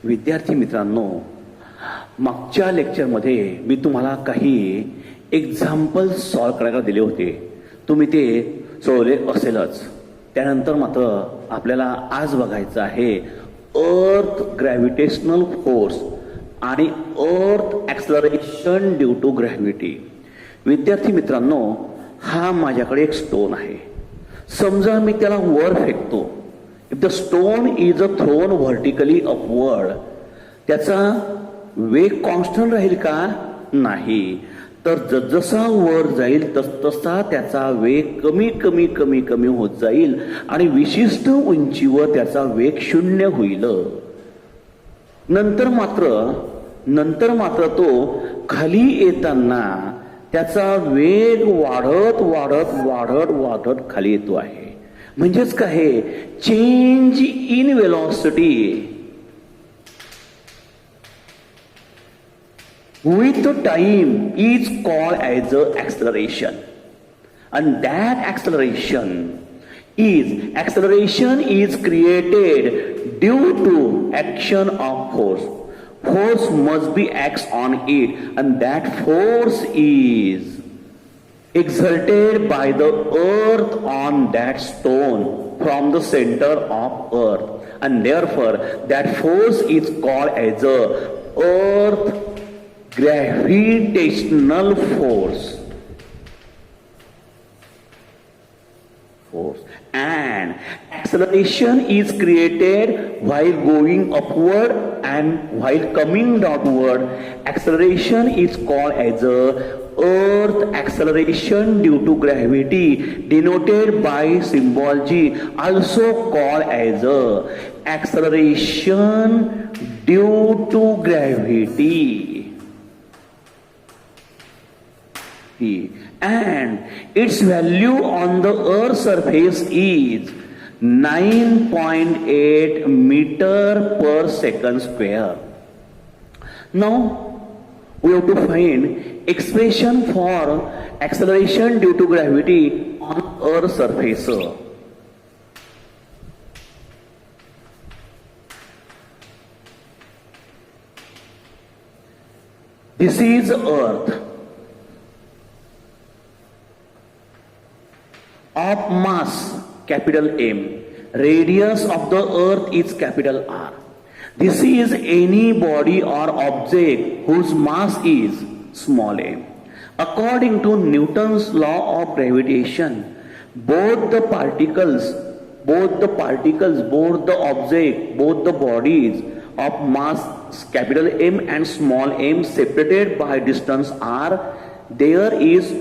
विद्यार्थी मित्रांनो, मागच्या लेक्चरमध्ये मी तुम्हाला काही एक्झाम्पल सॉल्व करायला दिले होते. तुम्ही ते सोडवले असेलच. त्यानंतर मात्र आपल्याला आज बघायचं आहे अर्थ ग्रॅव्हिटेशनल फोर्स आणि अर्थ ॲक्सलरेशन ड्यू टू ग्रॅव्हिटी. विद्यार्थी मित्रांनो, हा माझ्याकडे एक स्टोन आहे. समजा मी त्याला वर फेकतो. If the stone is a thrown vertically upward, त्याचा वेग कॉन्स्टंट राहील का? नाही. तर जसजसा वर जाईल तसतसा त्याचा वेग कमी कमी कमी कमी होत जाईल आणि विशिष्ट उंचीवर त्याचा वेग शून्य होईल. नंतर मात्र तो खाली येताना त्याचा वेग वाढत वाढत वाढत वाढत खाली येतो आहे. म्हणजेच काय? Change in velocity with time is called as acceleration, and that acceleration is created due to action of force. Force must be acts on it, and that force is exerted by the earth on that stone from the center of earth, and therefore that force is called as a earth gravitational force. And acceleration is created while going upward and while coming downward. Acceleration is called as a earth acceleration due to gravity, denoted by symbol G, also called as a acceleration due to gravity. And its value on the earth's surface is 9.8 meter per second square. Now we have to find expression for acceleration due to gravity on earth's surface. This is earth of mass capital M. Radius of the earth is capital R. This is any body or object whose mass is small m. According to Newton's law of gravitation, both the bodies of mass capital M and small m separated by distance r, there is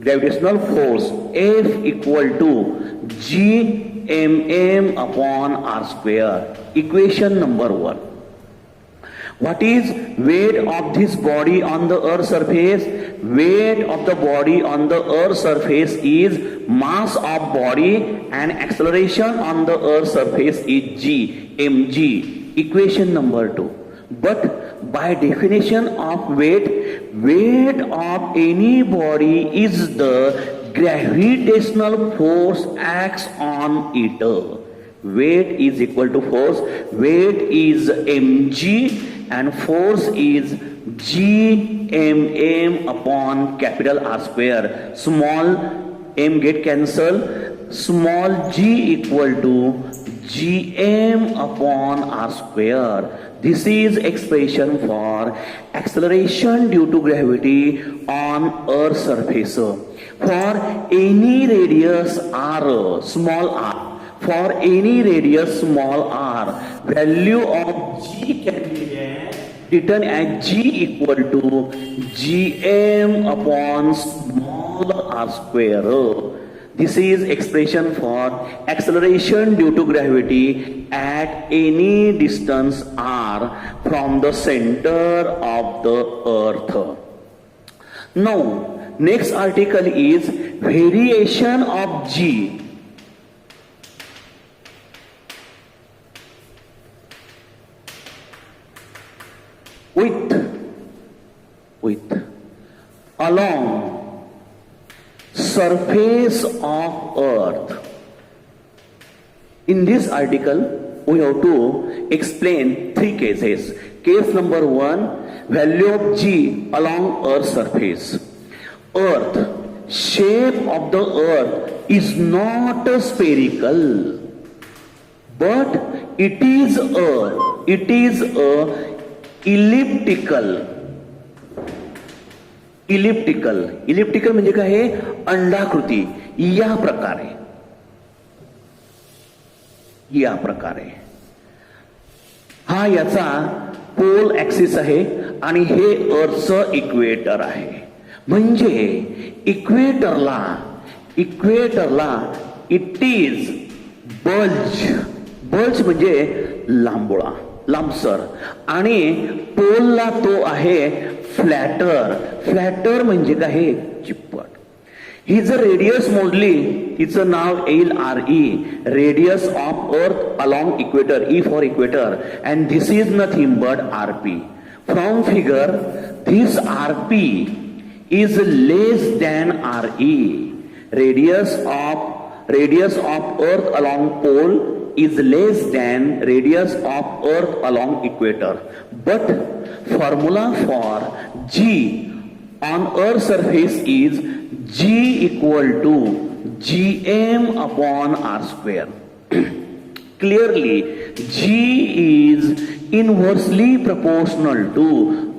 gravitational force F equal to Gmm upon r square. Equation number 1. What is weight of this body on the earth's surface? Weight of the body on the earth's surface is mass of body, and acceleration on the earth's surface is G, mg. Equation number 2. But by definition of weight of any body is the gravitational force acts on it. Weight is equal to force. Weight is mg and force is Gmm upon capital R square. Small m get cancelled. Small g equal to Gm upon R square. This is expression for acceleration due to gravity on Earth's surface. For any radius r, small r, for any radius small r, value of g can be written as g equal to Gm upon small r square. This is expression for acceleration due to gravity at any distance r from the center of the earth. Now, next article is variation of G. With along surface of earth. In this article we have to explain three cases. Case number 1, value of G along Earth's surface. Earth, shape of the earth is not spherical, but it is a elliptical. Elliptical म्हणजे काय आहे? अंडाकृती. या प्रकारे हा याचा पोल axis आहे आणि हे अर्थचं equator आहे. म्हणजे इक्वेटरला इट इज बल्ज म्हणजे लांबसर आणि पोलला तो आहे फ्लॅटर म्हणजे काय? चिप्पट. ही जर रेडियस मोजली तिचं नाव येईल RE, radius of earth along equator, E for equator, and this is nothing but RP. From figure this RP is less than RE. Radius of earth along pole is less than radius of earth along equator. But formula for G on earth's surface is G equal to Gm upon R square. Clearly, G is inversely proportional to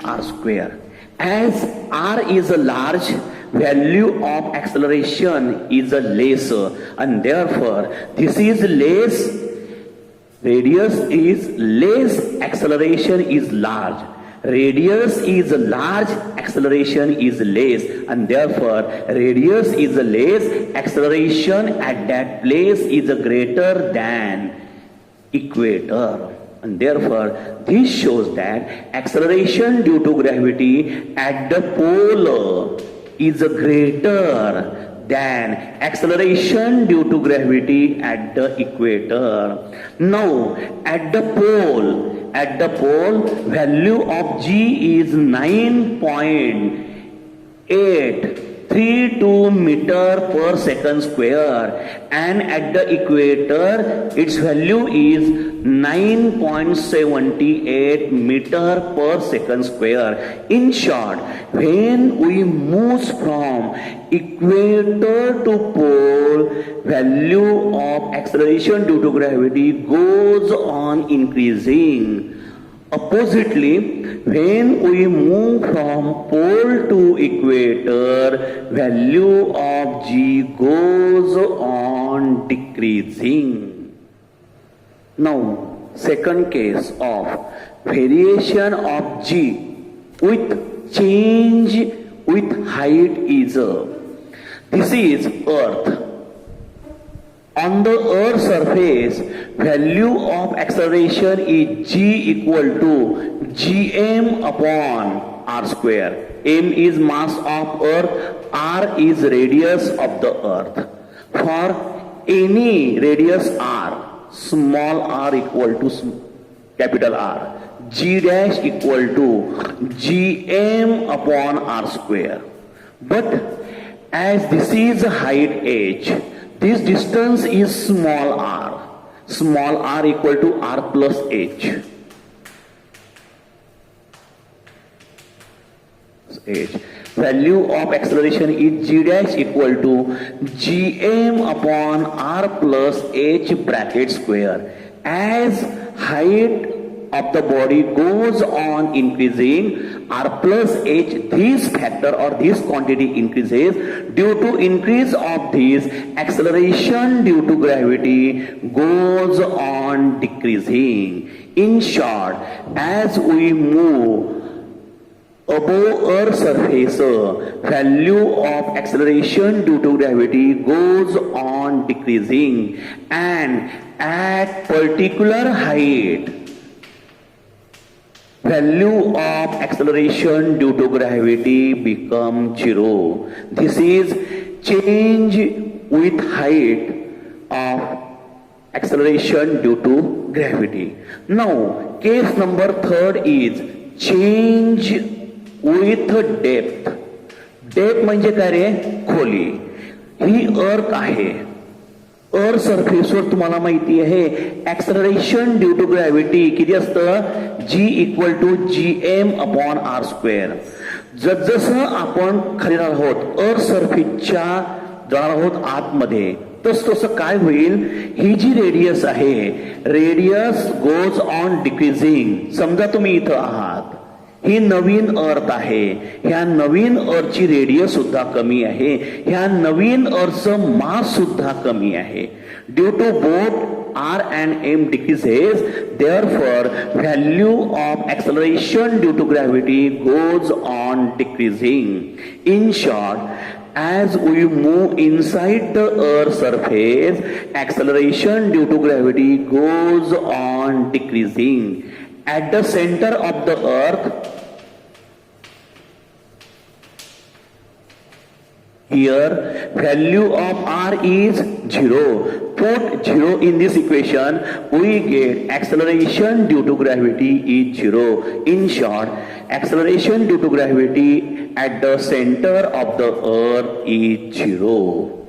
R square. As R is a large, value of acceleration is a lesser, and therefore this is less, radius is less, acceleration is large. Radius is large, acceleration is less, and therefore radius is less, acceleration at that place is greater than equator. And therefore, this shows that acceleration due to gravity at the pole is greater than acceleration due to gravity at the equator. Now, at the pole, value of G is 9.832 meter per second square, and at the equator its value is 9.78 meter per second square. In short, when we move from equator to pole, value of acceleration due to gravity goes on increasing. Oppositely, when we move from pole to equator, value of G goes on decreasing. Now, second case of variation of G with change with height is this is Earth. On the Earth's surface, value of acceleration is G equal to Gm upon R square. M is mass of Earth, R is radius of the Earth. For any radius R, small r equal to capital R, G dash equal to Gm upon R square. But as this is height h, this distance is small r equal to R plus h. Value of acceleration is G dash equal to Gm upon R plus h bracket square. As height of the body goes on increasing, R plus h, this factor or this quantity increases. Due to increase of this, acceleration due to gravity goes on decreasing. In short, as we move above Earth's surface, value of acceleration due to gravity goes on decreasing, and at particular height, value of acceleration due to gravity becomes 0. This is change with height of acceleration due to gravity. Now, case number 3 is change with depth. Depth म्हणजे काय रे? खोली. ही अर्थ आहे. अर्थ सरफेसवर तुम्हाला माहिती आहे acceleration due to gravity किती असतं जी इक्वल टू GM/r². जसजसं आपण खाली जाणार आहोत अर्थ सरफेसच्या जाणार आहोत आतमध्ये तसं काय होईल ही जी रेडियस आहे रेडियस गोज ऑन डिक्रीजिंग. समजा तुम्ही इथं आहात ही नवीन अर्थ आहे ह्या नवीन अर्थची रेडियस सुद्धा कमी आहे ह्या नवीन अर्थचं मास सुद्धा कमी आहे. Due to both R and M decreases, therefore value of acceleration due to gravity goes on decreasing. In short, as we move inside the earth's surface, acceleration due to gravity goes on decreasing. At the center of the earth, here value of R is 0. Put 0 in this equation, we get acceleration due to gravity is 0. In short, acceleration due to gravity at the center of the earth is 0.